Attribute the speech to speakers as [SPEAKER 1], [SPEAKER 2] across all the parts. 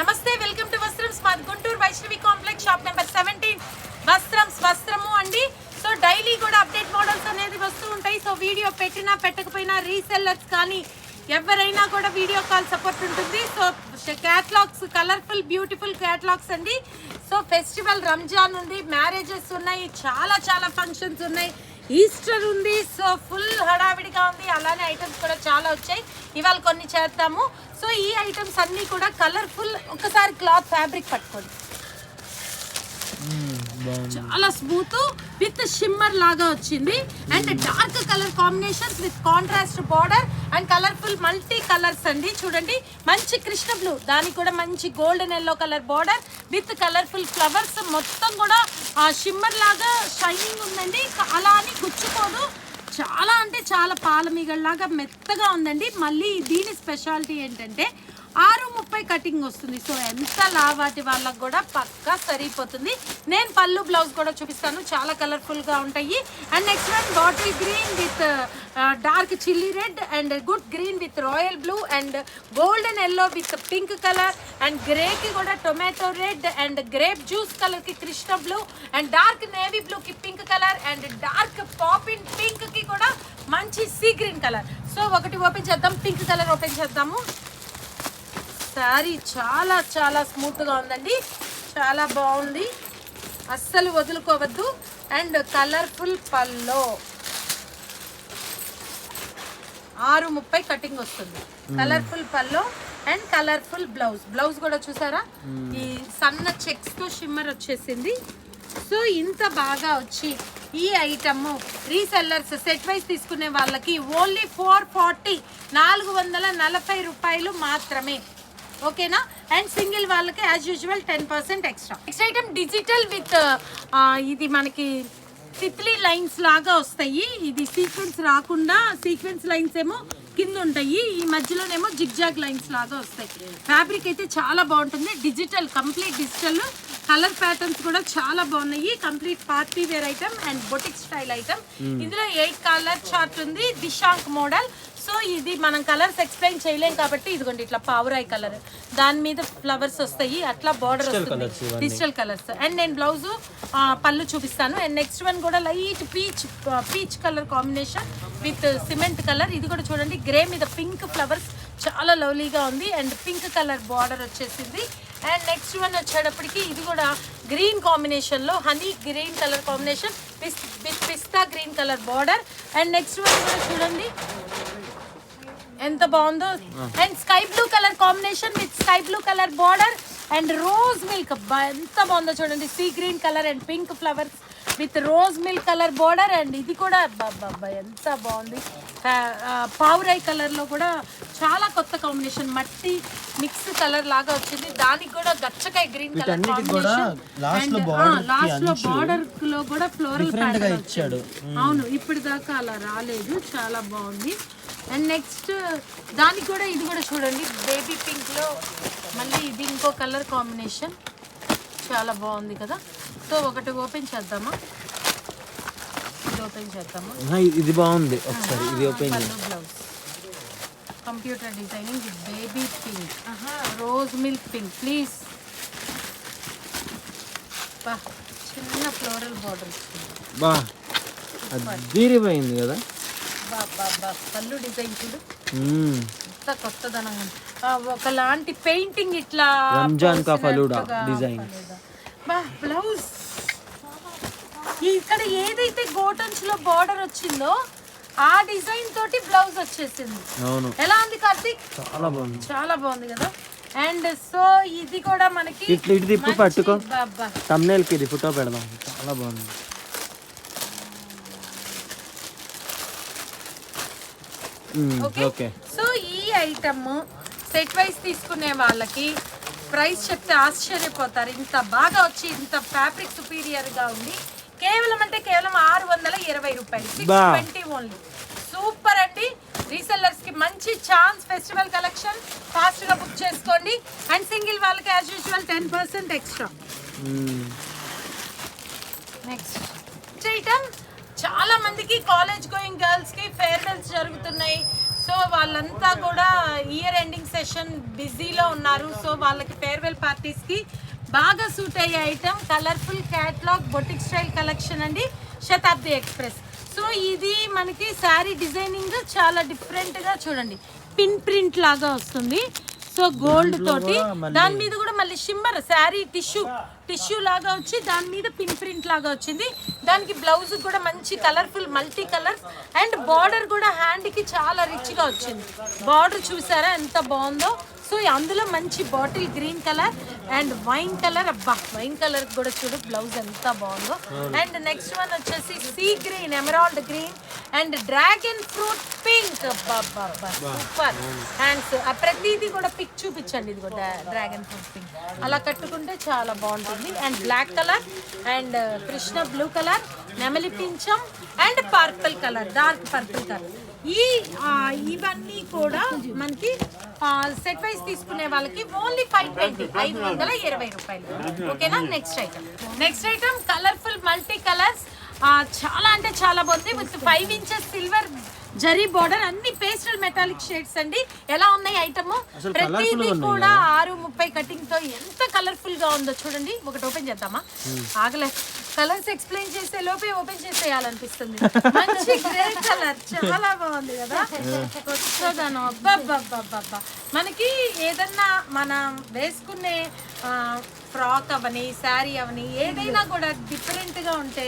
[SPEAKER 1] నమస్తే, welcome to వస్త్రం smart Guntur Vaishnavi complex shop number 17 వస్త్రము అండి. సో డైలీ కూడా అప్డేట్ మోడల్స్ అనేది వస్తూ ఉంటాయి. సో వీడియో పెట్టినా పెట్టకపోయినా రీసెల్లర్స్ కానీ ఎవరైనా కూడా వీడియో కాల్ సపోర్ట్ ఉంటుంది. So catalogues, colourful beautiful catalogues అండి. సో ఫెస్టివల్ రంజాన్ ఉంది, మ్యారేజెస్ ఉన్నాయి, చాలా ఫంక్షన్స్ ఉన్నాయి, ఈస్టర్ ఉంది. సో ఫుల్ హడావిడిగా ఉంది. అలానే ఐటమ్స్ కూడా చాలా వచ్చాయి. ఇవాళ కొన్ని చేద్దాము. సో ఈ ఐటమ్స్ అన్నీ కూడా కలర్ఫుల్. ఒకసారి క్లాత్ ఫ్యాబ్రిక్ పట్టుకోండి, చాలా స్మూత్ విత్ షిమ్మర్ లాగా వచ్చింది. And dark colour combinations with contrast border and colourful multi colours అండి. చూడండి, మంచి కృష్ణ బ్లూ, దానికి కూడా మంచి golden yellow colour border with colourful flowers. మొత్తం కూడా షిమ్మర్ లాగా షైనింగ్ ఉందండి. అలా అని గుచ్చుకోదు, చాలా అంటే చాలా పాలమీగల్లాగా మెత్తగా ఉందండి. మళ్ళీ దీని స్పెషాలిటీ ఏంటంటే 6:30 కటింగ్ వస్తుంది. సో ఎంత లావాటి వాళ్ళకు కూడా పక్కా సరిపోతుంది. నేను పళ్ళు బ్లౌజ్ కూడా చూపిస్తాను, చాలా కలర్ఫుల్గా ఉంటాయి. And next one bottle green with dark chilli red and good green with royal blue and golden yellow with pink colour and గ్రేకి కూడా tomato red and grape juice కలర్కి Krishna blue and dark navy బ్లూకి pink colour and dark popping పింక్కి కూడా మంచి sea green colour. So ఒకటి open చేద్దాం, pink colour open చేద్దాము. శారీ చాలా స్మూత్గా ఉందండి, చాలా బాగుంది, అస్సలు వదులుకోవద్దు. అండ్ కలర్ఫుల్ పల్లో 6:30 కటింగ్ వస్తుంది. Colourful pallu and colourful blouse కూడా చూసారా, ఈ సన్న చెక్స్ తో షిమ్మర్ వచ్చేసింది. సో ఇంత బాగా వచ్చి ఈ ఐటమ్ రీసెల్లర్స్ సెట్ వైజ్ తీసుకునే వాళ్ళకి ఓన్లీ 440 440 రూపాయలు మాత్రమే. ఓకేనా? అండ్ సింగిల్ వాళ్ళకి as usual 10% extra. Next item digital with ఇది మనకి తిత్లీ లైన్స్ లాగా వస్తాయి. ఇది సీక్వెన్స్ రాకుండా, సీక్వెన్స్ లైన్స్ ఏమో కింద ఉంటాయి, ఈ మధ్యలోనేమో జిగ్జాగ్ లైన్స్ లాగా వస్తాయి. ఫ్యాబ్రిక్ అయితే చాలా బాగుంటుంది. Digital, complete digital. Colour patterns కూడా చాలా బాగున్నాయి. Complete party wear item and boutique style item. ఇందులో 8 కలర్ చార్ట్ ఉంది, దిశాంక్ మోడల్. సో ఇది మనం కలర్స్ ఎక్స్ప్లెయిన్ చేయలేం కాబట్టి ఇదిగోండి ఇట్లా పావురాయి కలర్, దాని మీద ఫ్లవర్స్ వస్తాయి, అట్లా బార్డర్ వస్తుంది, డిజిటల్ కలర్స్. అండ్ నేను బ్లౌజ్ పళ్ళు చూపిస్తాను. అండ్ నెక్స్ట్ వన్ కూడా light peach colour combination with cement colour. ఇది కూడా చూడండి, గ్రే మీద పింక్ ఫ్లవర్స్, చాలా లవ్లీగా ఉంది. అండ్ పింక్ కలర్ బార్డర్ వచ్చేసింది. అండ్ నెక్స్ట్ వన్ వచ్చేటప్పటికి ఇది కూడా గ్రీన్ కాంబినేషన్లో, honey green colour combination with pista green colour border. And next one కూడా చూడండి ఎంత బాగుందో. And sky blue colour combination with sky blue colour border and rose milk, ఎంత బాగుందో చూడండి, see green colour and pink flowers with rose milk colour border. And ఇది కూడా ఎంత బాగుంది, పావురాయి కలర్లో కూడా చాలా కొత్త కాంబినేషన్, మట్టి మిక్స్ కలర్ లాగా వచ్చింది. దానికి కూడా గచ్చకాయ green colour combination. And last లో బార్డర్ లో కూడా ఫ్లోరల్ ప్యాటర్న్ వచ్చాడు. అవును, ఇప్పుడు దాకా అలా రాలేదు, చాలా బాగుంది. అండ్ నెక్స్ట్ దానికి కూడా ఇది కూడా చూడండి, బేబీ పింక్ లో మళ్ళీ ఇది ఇంకో కలర్ కాంబినేషన్, చాలా బాగుంది కదా. సో ఒకటి ఓపెన్ చేద్దామా, ఇది ఓపెన్ చేద్దామా,
[SPEAKER 2] ఇది బాగుంది. ఒకసారి ఇది ఓపెన్ చేద్దాం.
[SPEAKER 1] Blouse computer designing with baby pink, rose milk pink, please. బా, చిన్న ఫ్లోరల్ బార్డర్
[SPEAKER 2] బా, అదిరిపోయింది కదా.
[SPEAKER 1] పళ్ళు డిజైన్ చూడు, ఎంత కొత్తదనంగా, ఒకలాంటి పెయింటింగ్ ఇట్లా
[SPEAKER 2] రంజాన్ కా ఫలూడా డిజైన్.
[SPEAKER 1] బ్లౌజ్ ఇక్కడ ఏదైతే గోటన్స్ లో బార్డర్ వచ్చిందో ఆ డిజైన్ తోటి బ్లౌజ్ వచ్చేసింది.
[SPEAKER 2] అవును,
[SPEAKER 1] ఎలా ఉంది కార్తీక్?
[SPEAKER 2] చాలా బాగుంది,
[SPEAKER 1] చాలా బాగుంది కదా. అండ్ సో ఇది కూడా మనకి
[SPEAKER 2] ఇట్లా ఇటు తిప్పు, పట్టుకో, thumbnail కి ఇది ఫోటో పెడదాం, చాలా బాగుంది.
[SPEAKER 1] ఓకే. సో ఈ ఐటమ్ సెట్ వైజ్ తీసుకునే వాళ్ళకి ప్రైస్ చెప్తే ఆశ్చర్యపోతారు, ఇంత బాగా వచ్చి ఇంత ఫ్యాబ్రిక్ సుపీరియర్ గా ఉంది. కేవలం అంటే కేవలం 620 రూపాయలు, 620 ఓన్లీ. సూపర్ అండి. రీసెల్లర్స్ కి మంచి ఛాన్స్, ఫెస్టివల్ కలెక్షన్, ఫాస్ట్ గా బుక్ చేసుకోండి. అండ్ సింగిల్ వాళ్ళకి as usual 10% extra. Next item చాలా మందికి కాలేజ్ గోయింగ్ గర్ల్స్ కి ఫేర్వెల్స్ జరుగుతున్నాయి. సో వాళ్ళంతా కూడా ఇయర్ ఎండింగ్ సెషన్ బిజీలో ఉన్నారు. సో వాళ్ళకి ఫేర్వెల్ పార్టీస్కి బాగా సూట్ అయ్యే item colourful catalogue boutique style collection అండి, శతాబ్ది ఎక్స్ప్రెస్. సో ఇది మనకి శారీ డిజైనింగ్ చాలా డిఫరెంట్గా చూడండి, పిన్ ప్రింట్ లాగా వస్తుంది. సో గోల్డ్ తోటి దాని మీద కూడా మళ్ళీ షిమ్మర్ శారీ టిష్యూ లాగా వచ్చి దాని మీద పిన్ ప్రింట్ లాగా వచ్చింది. దానికి బ్లౌజ్ కూడా మంచి colourful multi colours and border కూడా హ్యాండ్కి చాలా రిచ్గా వచ్చింది. బార్డర్ చూసారా ఎంత బాగుందో. సో అందులో మంచి bottle green colour and wine colour, అబ్బా వైన్ కలర్ కూడా చూడు బ్లౌజ్ ఎంత బాగుందో. అండ్ నెక్స్ట్ వన్ వచ్చేసి sea green, emerald green and dragon fruit pink, super hands. ప్రతిదీ కూడా పిక్ చూపించండి, ఇది కూడా డ్రాగన్ ఫ్రూట్ పింక్ అలా కట్టుకుంటే చాలా బాగుంటుంది. And black colour and Krishna blue colour, నెమలి పించం and purple colour, dark purple colour. ఇవన్నీ కూడా మనకి సెట్ వైజ్ తీసుకునే వాళ్ళకి ఓన్లీ 520, 520 రూపాయలు. ఓకేనా. Next item colourful multi colours, చాలా అంటే చాలా బాగుంది. With 5 inches silver zari border, అన్ని పేస్టల్ మెటాలిక్ షేడ్స్ అండి. ఎలా ఉన్నాయి ఐటమ్, ప్రతిదీ కూడా 6:30 కటింగ్ తో ఎంత కలర్ఫుల్ గా ఉందో చూడండి. ఒకటి ఓపెన్ చేద్దామా, ఆగలే కలర్స్ ఎక్స్ప్లెయిన్ చేసే లోపే ఓపెన్ చేసేయాలనిపిస్తుంది. మంచి గ్రే కలర్ చాలా బాగుంది కదా, కొత్తగాను. అబ్బబ్బబ్బబ్బబ్బా, మనకి ఏదన్నా మనం వేసుకునే ఫ్రాక్ అవని శారీ అవని ఏదైనా కూడా డిఫరెంట్గా ఉంటే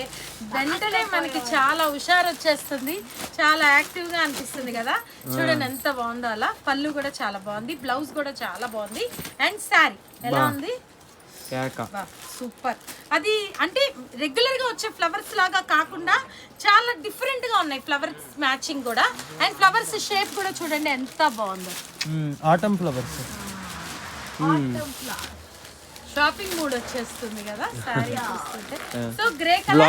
[SPEAKER 1] వెంటనే మనకి చాలా హుషారు వచ్చేస్తుంది, చాలా యాక్టివ్గా అనిపిస్తుంది కదా. చూడండి ఎంత బాగుందో అలా. పళ్ళు కూడా చాలా బాగుంది, బ్లౌజ్ కూడా చాలా బాగుంది. అండ్ శారీ ఎలా ఉంది, సూపర్. అది అంటే రెగ్యులర్ గా వచ్చే ఫ్లవర్స్ లాగా కాకుండా చాలా డిఫరెంట్ గా ఉన్నాయి ఫ్లవర్స్ మ్యాచింగ్ కూడా. అండ్ ఫ్లవర్స్ షేప్ కూడా చూడండి ఎంత బాగుందో,
[SPEAKER 2] ఆటమ్ ఫ్లవర్స్.
[SPEAKER 1] షాపింగ్ మూడ్ వచ్చేస్తుంది కదా శారీ చూస్తుంటే. So grey colour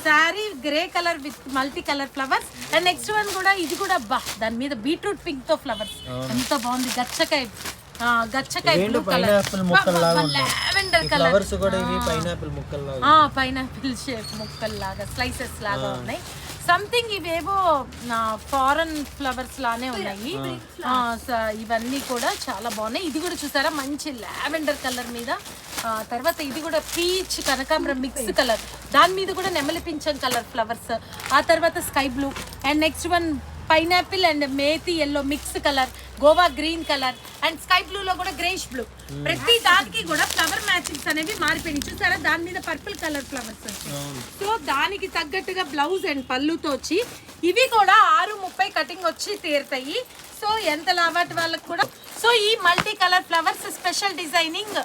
[SPEAKER 1] sari, grey colour with multi colour flowers. And next one కూడా ఇది కూడా దాని మీద బీట్రూట్ పింక్ తో ఫ్లవర్స్ ఎంత బాగుంది. గచ్చకాయ blue colour, lavender colour, pineapple shape ముక్కల్ లాగా స్లైసెస్ లాగా ఉన్నాయి. సంథింగ్ ఇవేవో ఫారెన్ ఫ్లవర్స్ లానే ఉన్నాయి. ఇవన్నీ కూడా చాలా బాగున్నాయి. ఇది కూడా చూసారా మంచి లావెండర్ కలర్ మీద, తర్వాత ఇది కూడా పీచ్ కనకాంబరం మిక్స్ కలర్, దాని మీద కూడా నెమలి పింఛం కలర్ ఫ్లవర్స్, ఆ తర్వాత sky blue and next one pineapple and methi yellow mix colour, Goa green colour and sky blue లో కూడా గ్రేష్ బ్లూ. ప్రతి దానికి కూడా ఫ్లవర్ మ్యాచింగ్స్ అనేవి మారిపోయినాయి చూసారా. దాని మీద పర్పుల్ కలర్ ఫ్లవర్స్ వచ్చాయి. సో దానికి తగ్గట్టుగా బ్లౌజ్ అండ్ పళ్ళుతో వచ్చి ఇవి కూడా 6:30 కటింగ్ వచ్చి తీరుతాయి. సో ఎంత లావాటి వాళ్ళకి కూడా. సో ఈ multi colour flowers special designing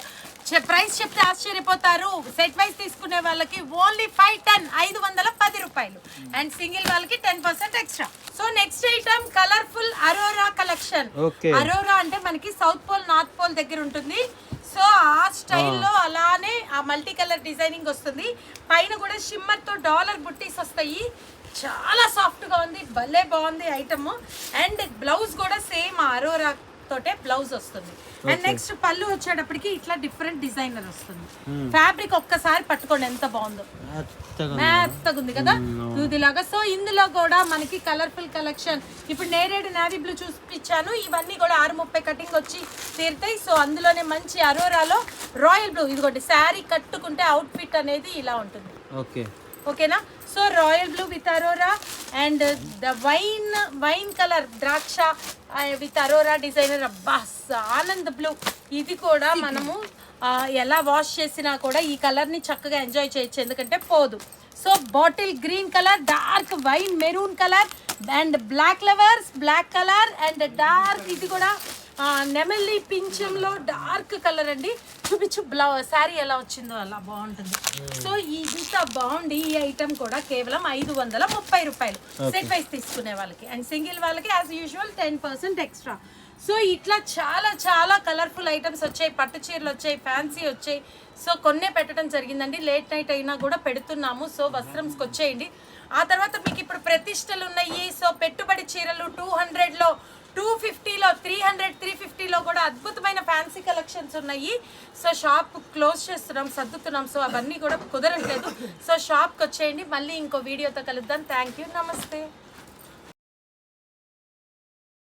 [SPEAKER 1] price చెప్తే ఆశ్చర్యపోతారు. సెట్ వైజ్ తీసుకునే వాళ్ళకి ఓన్లీ 510 రూపాయలు అండ్ సింగిల్ వాళ్ళకి 10% extra. So next item colourful Aurora collection. Aurora అంటే మనకి సౌత్ పోల్ నార్త్ పోల్ దగ్గర ఉంటుంది. సో ఆ స్టైల్లో అలానే ఆ మల్టీ కలర్ డిజైనింగ్ వస్తుంది. పైన కూడా షిమ్మర్ తో డాలర్ బుట్టీస్ వస్తాయి. చాలా సాఫ్ట్ గా ఉంది, భలే బాగుంది ఐటమ్. అండ్ బ్లౌజ్ కూడా సేమ్ అరోరా తోటే బ్లౌజ్ వస్తుంది. అండ్ నెక్స్ట్ పళ్ళు వచ్చేటప్పటికి ఇట్లా డిఫరెంట్ డిజైనర్ వస్తుంది. ఫ్యాబ్రిక్ ఒక్కసారి పట్టుకోండి ఎంత బాగుందో, మెత్తగా ఉంది కదా దూదిలాగా. సో ఇందులో కూడా మనకి కలర్ఫుల్ కలెక్షన్. ఇప్పుడు నేరేడు నావీ బ్లూ చూపించాను, ఇవన్నీ కూడా 6:30 కటింగ్ వచ్చి తీరుతాయి. సో అందులోనే మంచి అరోరాలో రాయల్ బ్లూ, ఇదిగోండి శారీ కట్టుకుంటే అవుట్ ఫిట్ అనేది ఇలా ఉంటుంది. ఓకేనా. So royal blue with aurora and the wine colour ద్రాక్ష with aurora designer, Abbas Anand blue. ఇది కూడా మనము ఎలా వాష్ చేసినా కూడా ఈ కలర్ని చక్కగా ఎంజాయ్ చేయొచ్చు, ఎందుకంటే పోదు. So bottle green colour, dark wine maroon colour and black flowers black colour and dark ఇది కూడా నెమలి పింఛంలో డార్క్ కలర్ అండి. చూపించు బ్లౌజ్ శారీ ఎలా వచ్చిందో అలా బాగుంటుంది. సో ఇంత బాగుంది ఈ ఐటమ్ కూడా కేవలం 530 రూపాయలు సెట్ వైజ్ తీసుకునే వాళ్ళకి. అండ్ సింగిల్ వాళ్ళకి యాజ్ యూజువల్ 10% ఎక్స్ట్రా. సో ఇట్లా చాలా చాలా కలర్ఫుల్ ఐటమ్స్ వచ్చాయి, పట్టు చీరలు వచ్చాయి, ఫ్యాన్సీ వచ్చాయి. సో కొన్నే పెట్టడం జరిగిందండి, లేట్ నైట్ అయినా కూడా పెడుతున్నాము. సో వస్త్రంస్కి వచ్చేయండి. ఆ తర్వాత మీకు ఇప్పుడు ప్రతిష్టలు ఉన్నాయి. సో పెట్టుబడి చీరలు 200లో 250లో 300 350లో కూడా అద్భుతమైన ఫ్యాన్సీ కలెక్షన్స్ ఉన్నాయి. సో షాప్ క్లోజ్ చేస్తున్నాం, సర్దుతున్నాం. సో అవన్నీ కూడా కుదరట్లేదు. సో షాప్కి వచ్చేయండి. మళ్ళీ ఇంకో వీడియోతో కలుద్దాం. థ్యాంక్ యూ, నమస్తే.